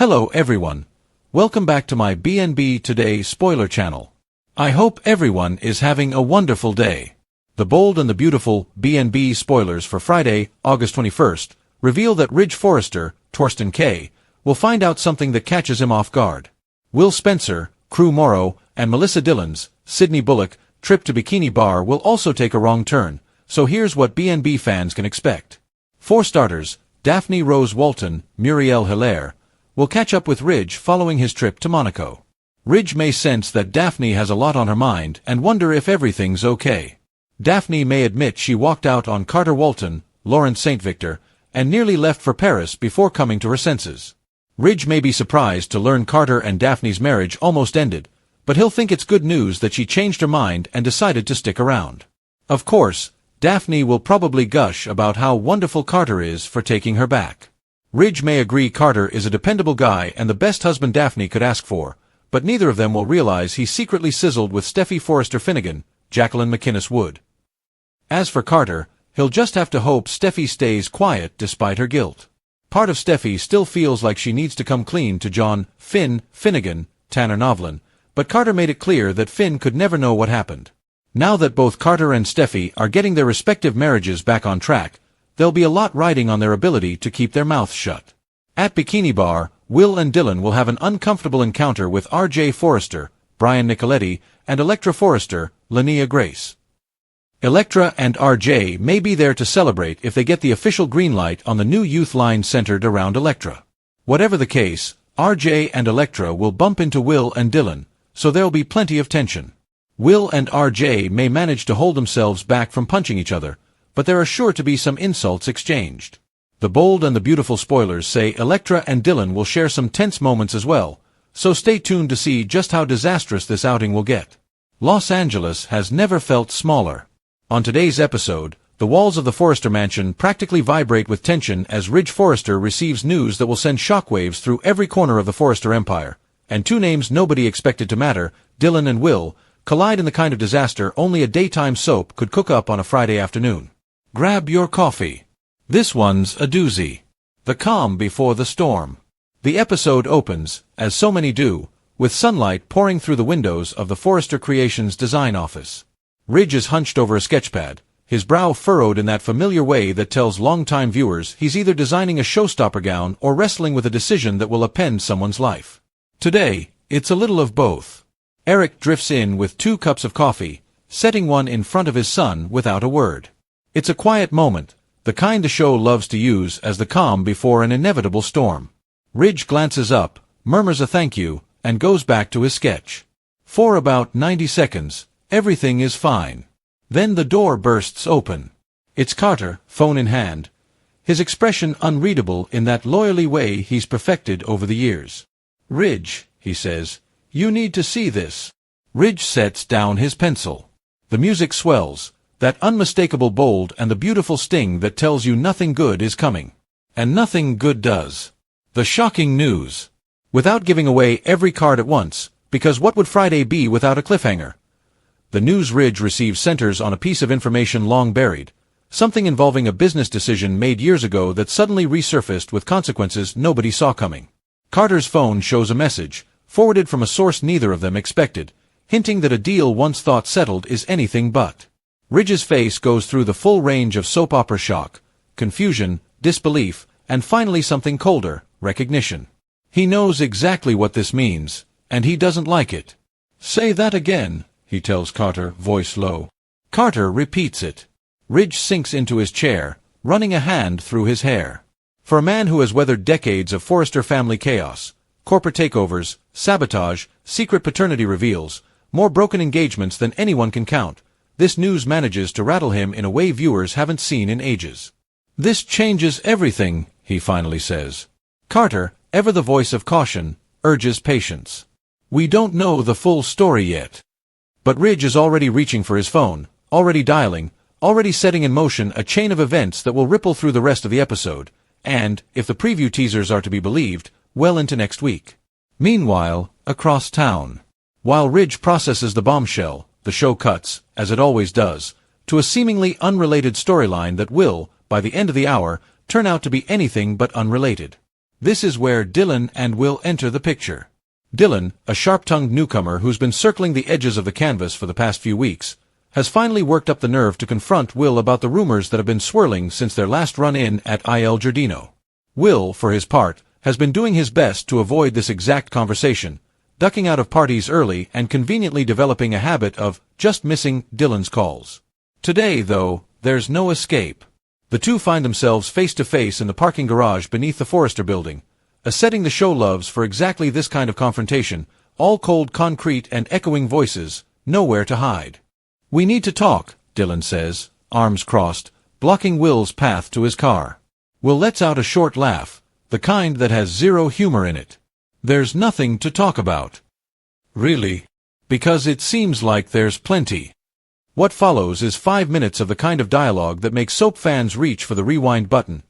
Hello everyone. Welcome back to my B&B Today spoiler channel. I hope everyone is having a wonderful day. The bold and the beautiful B&B spoilers for Friday, August 21st, reveal that Ridge Forrester, Torsten K., will find out something that catches him off guard. Will Spencer, Crew Morrow, and Melissa Dillon's, Sydney Bullock, trip to Bikini Bar will also take a wrong turn, so here's what B&B fans can expect. For starters, Daphne Rose Walton, Muriel Hilaire, will catch up with Ridge following his trip to Monaco. Ridge may sense that Daphne has a lot on her mind and wonder if everything's okay. Daphne may admit she walked out on Carter Walton, Lawrence St. Victor, and nearly left for Paris before coming to her senses. Ridge may be surprised to learn Carter and Daphne's marriage almost ended, but he'll think it's good news that she changed her mind and decided to stick around. Of course, Daphne will probably gush about how wonderful Carter is for taking her back. Ridge may agree Carter is a dependable guy and the best husband Daphne could ask for, but neither of them will realize he secretly sizzled with Steffi Forrester Finnegan, Jacqueline McInnes Wood. As for Carter, he'll just have to hope Steffi stays quiet despite her guilt. Part of Steffi still feels like she needs to come clean to John, Finnegan, Tanner Novlin, but Carter made it clear that Finn could never know what happened. Now that both Carter and Steffi are getting their respective marriages back on track, there'll be a lot riding on their ability to keep their mouths shut. At Bikini Bar, Will and Dylan will have an uncomfortable encounter with R.J. Forrester, Brian Nicoletti, and Electra Forrester, Linnea Grace. Electra and R.J. may be there to celebrate if they get the official green light on the new youth line centered around Electra. Whatever the case, R.J. and Electra will bump into Will and Dylan, so there'll be plenty of tension. Will and R.J. may manage to hold themselves back from punching each other, but there are sure to be some insults exchanged. The bold and the beautiful spoilers say Electra and Dylan will share some tense moments as well, so stay tuned to see just how disastrous this outing will get. Los Angeles has never felt smaller. On today's episode, the walls of the Forrester mansion practically vibrate with tension as Ridge Forrester receives news that will send shockwaves through every corner of the Forrester empire, and two names nobody expected to matter, Dylan and Will, collide in the kind of disaster only a daytime soap could cook up on a Friday afternoon. Grab your coffee. This one's a doozy. The calm before the storm. The episode opens, as so many do, with sunlight pouring through the windows of the Forrester Creations design office. Ridge is hunched over a sketchpad, his brow furrowed in that familiar way that tells longtime viewers he's either designing a showstopper gown or wrestling with a decision that will upend someone's life. Today, it's a little of both. Eric drifts in with 2 cups of coffee, setting one in front of his son without a word. It's a quiet moment, the kind the show loves to use as the calm before an inevitable storm. Ridge glances up, murmurs a thank you, and goes back to his sketch. For about 90 seconds, everything is fine. Then the door bursts open. It's Carter, phone in hand, his expression unreadable in that loyally way he's perfected over the years. "Ridge," he says, "you need to see this." Ridge sets down his pencil. The music swells, that unmistakable bold and the beautiful sting that tells you nothing good is coming. And nothing good does. The shocking news. Without giving away every card at once, because what would Friday be without a cliffhanger? The news Ridge receives centers on a piece of information long buried, something involving a business decision made years ago that suddenly resurfaced with consequences nobody saw coming. Carter's phone shows a message, forwarded from a source neither of them expected, hinting that a deal once thought settled is anything but. Ridge's face goes through the full range of soap opera shock, confusion, disbelief, and finally something colder, recognition. He knows exactly what this means, and he doesn't like it. "Say that again," he tells Carter, voice low. Carter repeats it. Ridge sinks into his chair, running a hand through his hair. For a man who has weathered decades of Forrester family chaos, corporate takeovers, sabotage, secret paternity reveals, more broken engagements than anyone can count, this news manages to rattle him in a way viewers haven't seen in ages. "This changes everything," he finally says. Carter, ever the voice of caution, urges patience. "We don't know the full story yet." But Ridge is already reaching for his phone, already dialing, already setting in motion a chain of events that will ripple through the rest of the episode, and, if the preview teasers are to be believed, well into next week. Meanwhile, across town. While Ridge processes the bombshell, the show cuts, as it always does, to a seemingly unrelated storyline that will, by the end of the hour, turn out to be anything but unrelated. This is where Dylan and Will enter the picture. Dylan, a sharp-tongued newcomer who's been circling the edges of the canvas for the past few weeks, has finally worked up the nerve to confront Will about the rumors that have been swirling since their last run-in at Il Giardino. Will, for his part, has been doing his best to avoid this exact conversation, ducking out of parties early and conveniently developing a habit of just missing Dylan's calls. Today, though, there's no escape. The two find themselves face-to-face in the parking garage beneath the Forrester building, a setting the show loves for exactly this kind of confrontation, all cold concrete and echoing voices, nowhere to hide. "We need to talk," Dylan says, arms crossed, blocking Will's path to his car. Will lets out a short laugh, the kind that has zero humor in it. "There's nothing to talk about." "Really?" "Because it seems like there's plenty." What follows is 5 minutes of the kind of dialogue that makes soap fans reach for the rewind button.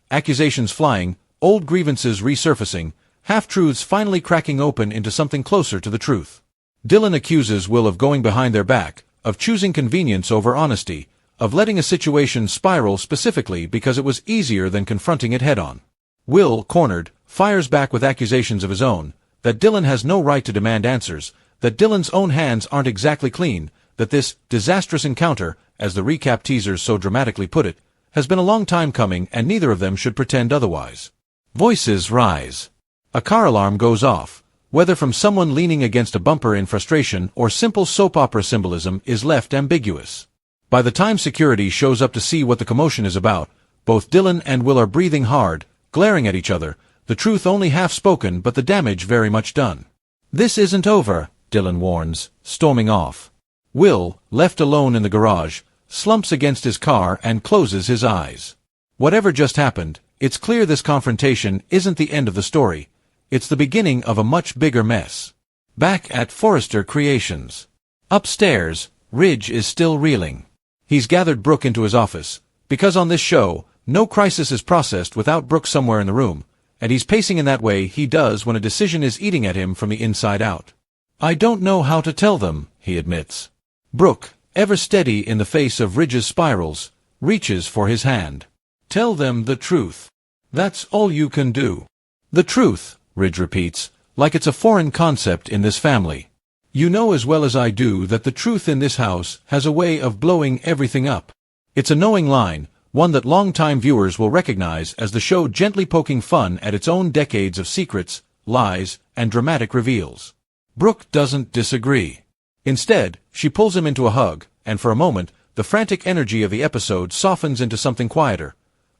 Accusations flying, old grievances resurfacing, half-truths finally cracking open into something closer to the truth. Dylan accuses Will of going behind their back, of choosing convenience over honesty, of letting a situation spiral specifically because it was easier than confronting it head-on. Will, cornered, fires back with accusations of his own, that Dylan has no right to demand answers, that Dylan's own hands aren't exactly clean, that this disastrous encounter, as the recap teasers so dramatically put it, has been a long time coming and neither of them should pretend otherwise. Voices rise. A car alarm goes off. Whether from someone leaning against a bumper in frustration or simple soap opera symbolism is left ambiguous. By the time security shows up to see what the commotion is about, both Dylan and Will are breathing hard, glaring at each other, the truth only half-spoken but the damage very much done. "This isn't over," Dylan warns, storming off. Will, left alone in the garage, slumps against his car and closes his eyes. Whatever just happened, it's clear this confrontation isn't the end of the story. It's the beginning of a much bigger mess. Back at Forrester Creations. Upstairs, Ridge is still reeling. He's gathered Brooke into his office, because on this show, no crisis is processed without Brooke somewhere in the room, and he's pacing in that way he does when a decision is eating at him from the inside out. "I don't know how to tell them," he admits. Brooke, ever steady in the face of Ridge's spirals, reaches for his hand. "Tell them the truth. That's all you can do." "The truth," Ridge repeats, like it's a foreign concept in this family. "You know as well as I do that the truth in this house has a way of blowing everything up." It's a knowing line, one that long-time viewers will recognize as the show gently poking fun at its own decades of secrets, lies, and dramatic reveals. Brooke doesn't disagree. Instead, she pulls him into a hug, and for a moment, the frantic energy of the episode softens into something quieter.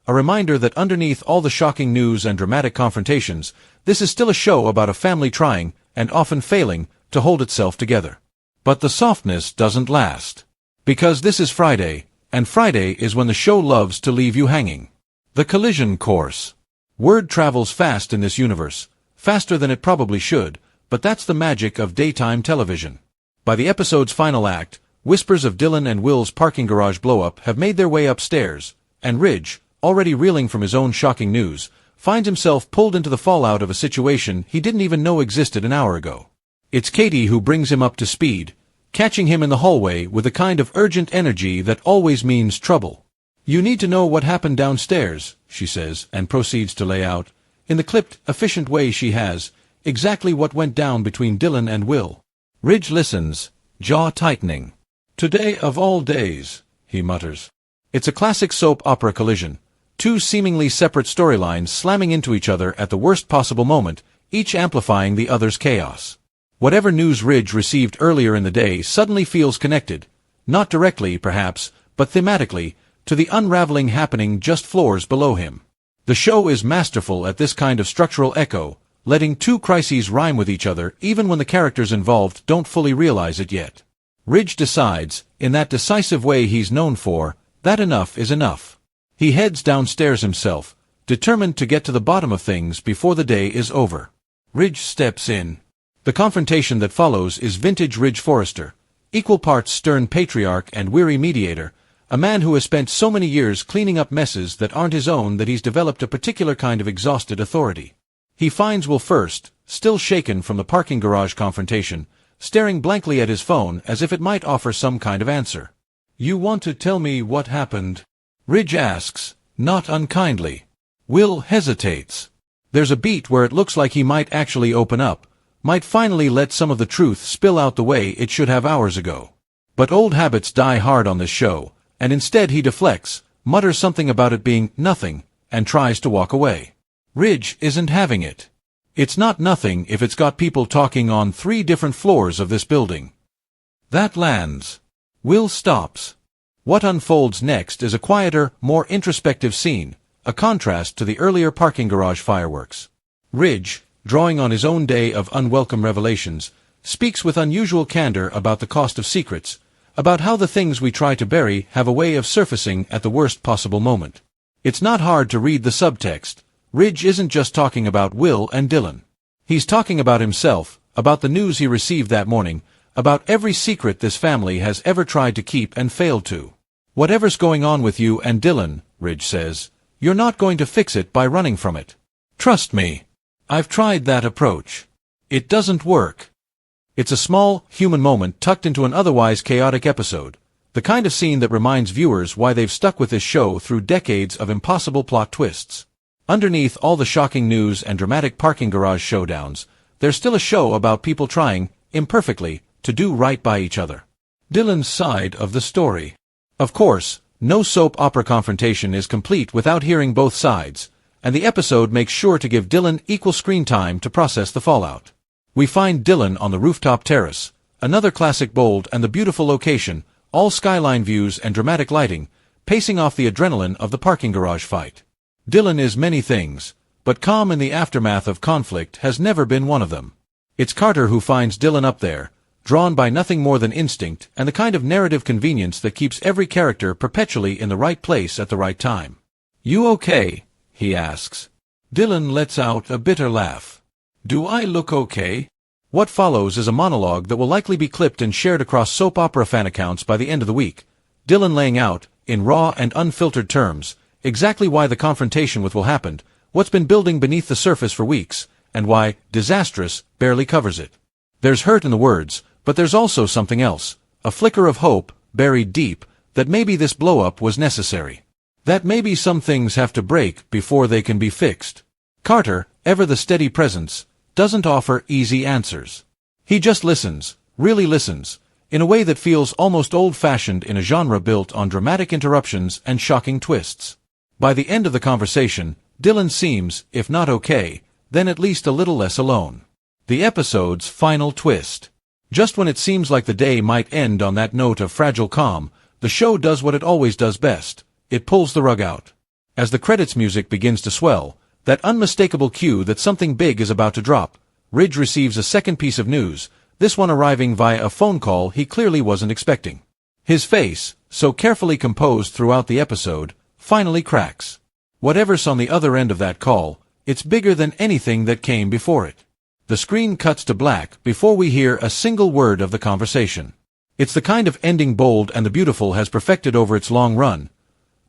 A reminder that underneath all the shocking news and dramatic confrontations, this is still a show about a family trying, and often failing, to hold itself together. But the softness doesn't last. Because this is Friday, and Friday is when the show loves to leave you hanging. The collision course. Word travels fast in this universe, faster than it probably should, but that's the magic of daytime television. By the episode's final act, whispers of Dylan and Will's parking garage blow-up have made their way upstairs, and Ridge, already reeling from his own shocking news, finds himself pulled into the fallout of a situation he didn't even know existed an hour ago. It's Katie who brings him up to speed, catching him in the hallway with a kind of urgent energy that always means trouble. "You need to know what happened downstairs," she says, and proceeds to lay out, in the clipped, efficient way she has, exactly what went down between Dylan and Will. Ridge listens, jaw tightening. "Today of all days," he mutters. It's a classic soap opera collision. Two seemingly separate storylines slamming into each other at the worst possible moment, each amplifying the other's chaos. Whatever news Ridge received earlier in the day suddenly feels connected, not directly, perhaps, but thematically, to the unraveling happening just floors below him. The show is masterful at this kind of structural echo, letting two crises rhyme with each other even when the characters involved don't fully realize it yet. Ridge decides, in that decisive way he's known for, that enough is enough. He heads downstairs himself, determined to get to the bottom of things before the day is over. Ridge steps in. The confrontation that follows is vintage Ridge Forrester, equal parts stern patriarch and weary mediator, a man who has spent so many years cleaning up messes that aren't his own that he's developed a particular kind of exhausted authority. He finds Will first, still shaken from the parking garage confrontation, staring blankly at his phone as if it might offer some kind of answer. "You want to tell me what happened?" Ridge asks, not unkindly. Will hesitates. There's a beat where it looks like he might actually open up, might finally let some of the truth spill out the way it should have hours ago. But old habits die hard on this show, and instead he deflects, mutters something about it being nothing, and tries to walk away. Ridge isn't having it. It's not nothing if it's got people talking on 3 different floors of this building. That lands. Will stops. What unfolds next is a quieter, more introspective scene, a contrast to the earlier parking garage fireworks. Ridge, drawing on his own day of unwelcome revelations, speaks with unusual candor about the cost of secrets, about how the things we try to bury have a way of surfacing at the worst possible moment. It's not hard to read the subtext. Ridge isn't just talking about Will and Dylan. He's talking about himself, about the news he received that morning, about every secret this family has ever tried to keep and failed to. Whatever's going on with you and Dylan, Ridge says, you're not going to fix it by running from it. Trust me. I've tried that approach. It doesn't work. It's a small, human moment tucked into an otherwise chaotic episode, the kind of scene that reminds viewers why they've stuck with this show through decades of impossible plot twists. Underneath all the shocking news and dramatic parking garage showdowns, there's still a show about people trying, imperfectly, to do right by each other. Dylan's side of the story. Of course, no soap opera confrontation is complete without hearing both sides, and the episode makes sure to give Dylan equal screen time to process the fallout. We find Dylan on the rooftop terrace, another classic Bold and the Beautiful location, all skyline views and dramatic lighting, pacing off the adrenaline of the parking garage fight. Dylan is many things, but calm in the aftermath of conflict has never been one of them. It's Carter who finds Dylan up there, drawn by nothing more than instinct and the kind of narrative convenience that keeps every character perpetually in the right place at the right time. "You okay?" he asks. Dylan lets out a bitter laugh. "Do I look okay?" What follows is a monologue that will likely be clipped and shared across soap opera fan accounts by the end of the week. Dylan laying out, in raw and unfiltered terms, exactly why the confrontation with Will happened, what's been building beneath the surface for weeks, and why disastrous barely covers it. There's hurt in the words, but there's also something else, a flicker of hope, buried deep, that maybe this blow-up was necessary. That maybe some things have to break before they can be fixed. Carter, ever the steady presence, doesn't offer easy answers. He just listens, really listens, in a way that feels almost old-fashioned in a genre built on dramatic interruptions and shocking twists. By the end of the conversation, Dylan seems, if not okay, then at least a little less alone. The episode's final twist. Just when it seems like the day might end on that note of fragile calm, the show does what it always does best. It pulls the rug out. As the credits music begins to swell, that unmistakable cue that something big is about to drop, Ridge receives a second piece of news, this one arriving via a phone call he clearly wasn't expecting. His face, so carefully composed throughout the episode, finally cracks. Whatever's on the other end of that call, it's bigger than anything that came before it. The screen cuts to black before we hear a single word of the conversation. It's the kind of ending Bold and the Beautiful has perfected over its long run.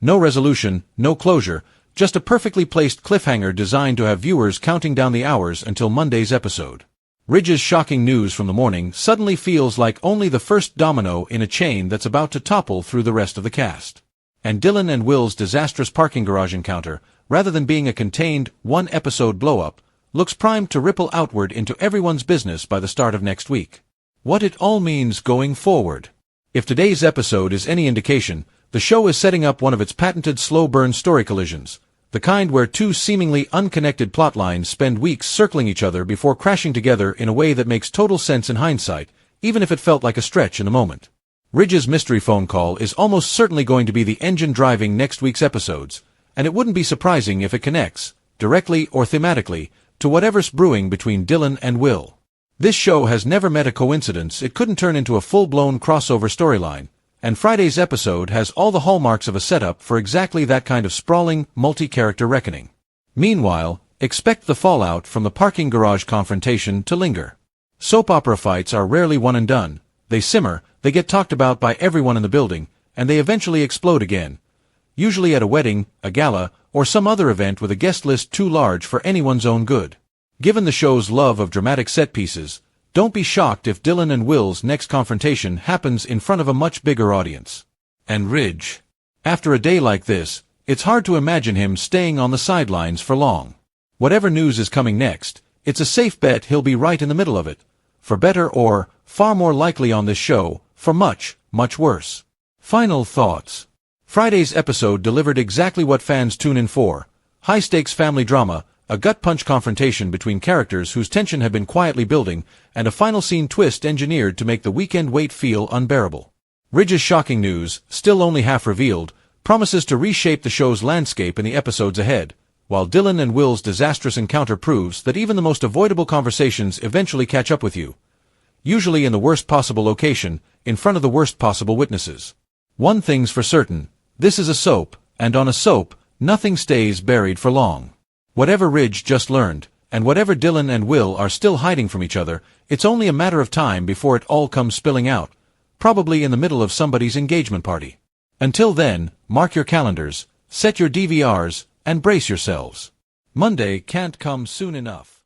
No resolution, no closure, just a perfectly placed cliffhanger designed to have viewers counting down the hours until Monday's episode. Ridge's shocking news from the morning suddenly feels like only the first domino in a chain that's about to topple through the rest of the cast. And Dylan and Will's disastrous parking garage encounter, rather than being a contained, one-episode blow-up, looks primed to ripple outward into everyone's business by the start of next week. What it all means going forward. If today's episode is any indication, the show is setting up one of its patented slow-burn story collisions, the kind where two seemingly unconnected plotlines spend weeks circling each other before crashing together in a way that makes total sense in hindsight, even if it felt like a stretch in the moment. Ridge's mystery phone call is almost certainly going to be the engine driving next week's episodes, and it wouldn't be surprising if it connects, directly or thematically, to whatever's brewing between Dylan and Will. This show has never met a coincidence it couldn't turn into a full-blown crossover storyline, and Friday's episode has all the hallmarks of a setup for exactly that kind of sprawling, multi-character reckoning. Meanwhile, expect the fallout from the parking garage confrontation to linger. Soap opera fights are rarely one and done. They simmer, they get talked about by everyone in the building, and they eventually explode again. Usually at a wedding, a gala, or some other event with a guest list too large for anyone's own good. Given the show's love of dramatic set pieces, don't be shocked if Dylan and Will's next confrontation happens in front of a much bigger audience. And Ridge. After a day like this, it's hard to imagine him staying on the sidelines for long. Whatever news is coming next, it's a safe bet he'll be right in the middle of it. For better or, far more likely on this show, for much, much worse. Final thoughts. Friday's episode delivered exactly what fans tune in for. High-stakes family drama, a gut-punch confrontation between characters whose tension had been quietly building, and a final scene twist engineered to make the weekend wait feel unbearable. Ridge's shocking news, still only half revealed, promises to reshape the show's landscape in the episodes ahead, while Dylan and Will's disastrous encounter proves that even the most avoidable conversations eventually catch up with you. Usually in the worst possible location, in front of the worst possible witnesses. One thing's for certain, this is a soap, and on a soap, nothing stays buried for long. Whatever Ridge just learned, and whatever Dylan and Will are still hiding from each other, it's only a matter of time before it all comes spilling out, probably in the middle of somebody's engagement party. Until then, mark your calendars, set your DVRs, and brace yourselves. Monday can't come soon enough.